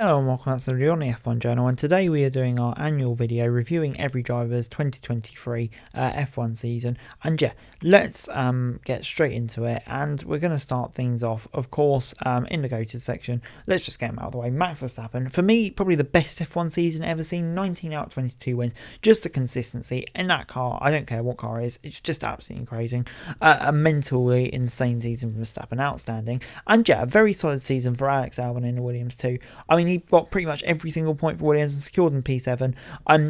Hello and welcome back to the Leone F1 Journal, and today we are doing our annual video reviewing every driver's 2023 F1 season. And yeah, let's get straight into it, and we're going to start things off, of course, in the GOATed section. Let's just get them out of the way. Max Verstappen, for me, probably the best F1 season ever seen. 19 out of 22 wins, just the consistency in that car. I don't care what car it is, it's just absolutely crazy. A mentally insane season for Verstappen, outstanding. And yeah, a very solid season for Alex Albon in the Williams too. I mean, he got pretty much every single point for Williams and secured in P7.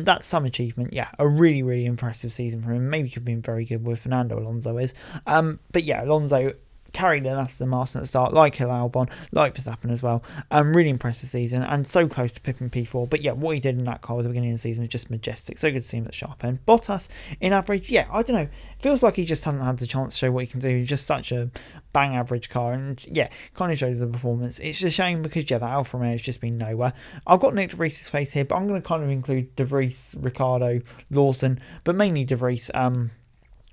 That's some achievement. Yeah, a really, really impressive season for him. Maybe could have been very good with Fernando Alonso is. But yeah, Alonso carried an Aston Martin at the start, like Hill Albon, like Verstappen as well. Really impressive season and so close to pipping P4. But yeah, what he did in that car at the beginning of the season was just majestic. So good to see him at the sharp end. Bottas, in average, yeah, I don't know. Feels like he just hasn't had the chance to show what he can do. He's just such a bang average car, and yeah, kind of shows the performance. It's a shame because yeah, that Alfa Romeo has just been nowhere. I've got Nick De Vries's face here, but I'm going to kind of include De Vries, Ricciardo, Lawson, but mainly De Vries.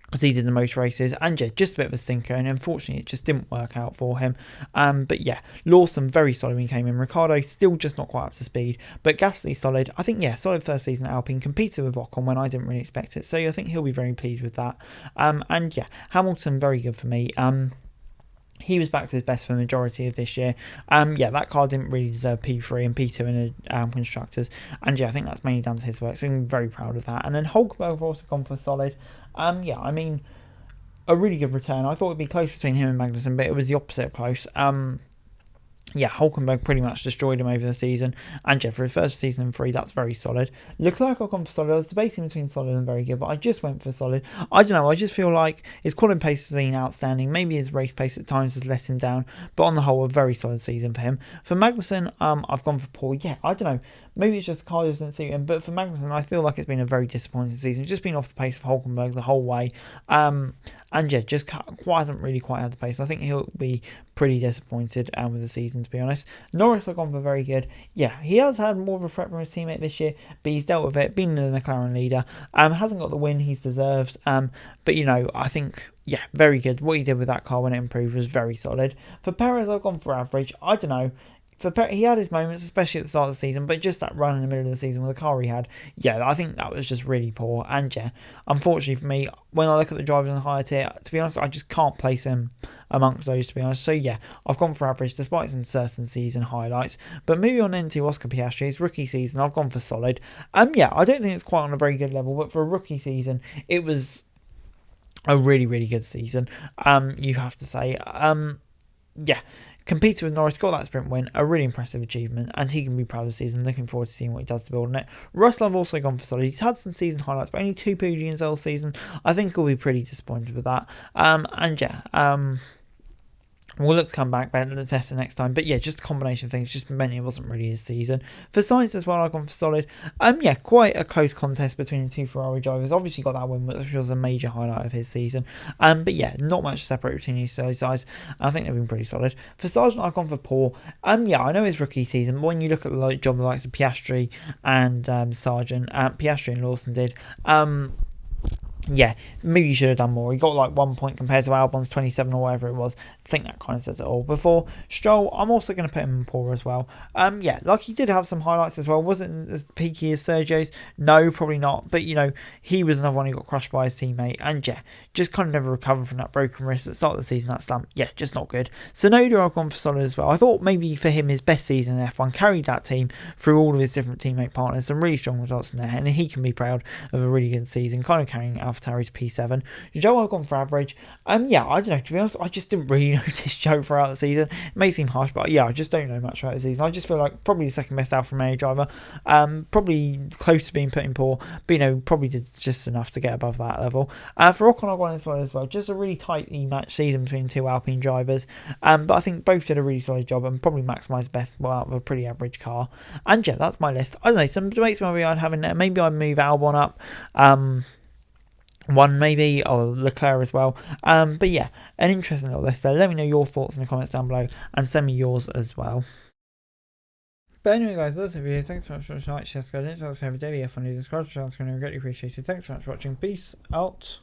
Because he did the most races, and yeah, just a bit of a stinker, and unfortunately it just didn't work out for him. But yeah, Lawson very solid when he came in. Ricciardo still just not quite up to speed, but Gasly solid. I think yeah, solid first season at Alpine, competed with Ocon when I didn't really expect it, so I think he'll be very pleased with that. And yeah, Hamilton very good for me. He was back to his best for the majority of this year. Yeah, that car didn't really deserve P3 and P2 in the constructors. And yeah, I think that's mainly down to his work. So I'm very proud of that. And then Hulkenberg also gone for solid. Yeah, I mean, a really good return. I thought it'd be close between him and Magnussen, but it was the opposite of close. Yeah, Hulkenberg pretty much destroyed him over the season, and yeah, for his first season in 3, that's very solid. Leclerc, I've gone for solid. I was debating between solid and very good, but I just went for solid. I don't know, I just feel like his quality pace has been outstanding. Maybe his race pace at times has let him down, but on the whole, a very solid season for him. For Magnussen, I've gone for poor. Yeah, I don't know, maybe it's just the car doesn't suit him, but for Magnussen, I feel like it's been a very disappointing season. It's just been off the pace of Hulkenberg the whole way. And yeah, just hasn't really quite had the pace. I think he'll be pretty disappointed with the season, to be honest. Norris, I've gone for very good. Yeah, he has had more of a threat from his teammate this year, but he's dealt with it, been the McLaren leader. Hasn't got the win he's deserved. But you know, I think yeah, very good. What he did with that car when it improved was very solid. For Perez, I've gone for average. I don't know. He had his moments, especially at the start of the season, but just that run in the middle of the season with the car he had, yeah, I think that was just really poor. And yeah, unfortunately for me, when I look at the drivers in the higher tier, to be honest, I just can't place him amongst those, to be honest. So yeah, I've gone for average despite some certain season highlights. But moving on into Oscar Piastri's rookie season, I've gone for solid. Yeah, I don't think it's quite on a very good level, but for a rookie season, it was a really, really good season. You have to say. Yeah. Competed with Norris, got that sprint win, a really impressive achievement, and he can be proud of the season. Looking forward to seeing what he does to build on it. Russell, I've also gone for solid. He's had some season highlights, but only 2 podiums all season. I think he'll be pretty disappointed with that. And yeah, we'll look to come back better next time. But yeah, just a combination of things just meant it wasn't really his season. For Sainz as well, I've gone for solid. Yeah, quite a close contest between the two Ferrari drivers. Obviously got that win, which was a major highlight of his season. But yeah, not much to separate between these guys. I think they've been pretty solid. For Sargent, I've gone for poor. Yeah, I know his rookie season, but when you look at the job the likes of Piastri and Sargent, Piastri and Lawson did, yeah, maybe you should have done more. He got like 1 point compared to Albon's 27 or whatever it was. I think that kind of says it all. Before Stroll, I'm also going to put him in poor as well. Yeah, like he did have some highlights as well. Wasn't as peaky as Sergio's. No, probably not. But you know, he was another one who got crushed by his teammate. And yeah, just kind of never recovered from that broken wrist at the start of the season. That slump, yeah, just not good. Sonoda, I've gone for solid as well. I thought maybe for him his best season in F1, carried that team through all of his different teammate partners. Some really strong results in there, and he can be proud of a really good season, kind of carrying AlphaTauri's P7. Joe, I've gone for average. Yeah, I don't know, to be honest, I just didn't really notice Joe throughout the season. It may seem harsh, but yeah, I just don't know much about the season. I just feel like probably the second best Alfa Romeo driver. Probably close to being put in poor, but you know, probably did just enough to get above that level. For Ocon, I've gone in solid as well. Just a really tightly matched season between two Alpine drivers. But I think both did a really solid job and probably maximised best out of a pretty average car. And yeah, that's my list. I don't know, some debates maybe I'd have in there. Maybe I'd move Albon up. One maybe, or Leclerc as well. But yeah, an interesting little list there. Let me know your thoughts in the comments down below and send me yours as well. But anyway guys, that's the video. Thanks so much for watching. Like, share, subscribe, and have a daily F1 news. Subscribe to the channel, it's going to be greatly appreciated. Thanks so much for watching. Peace out.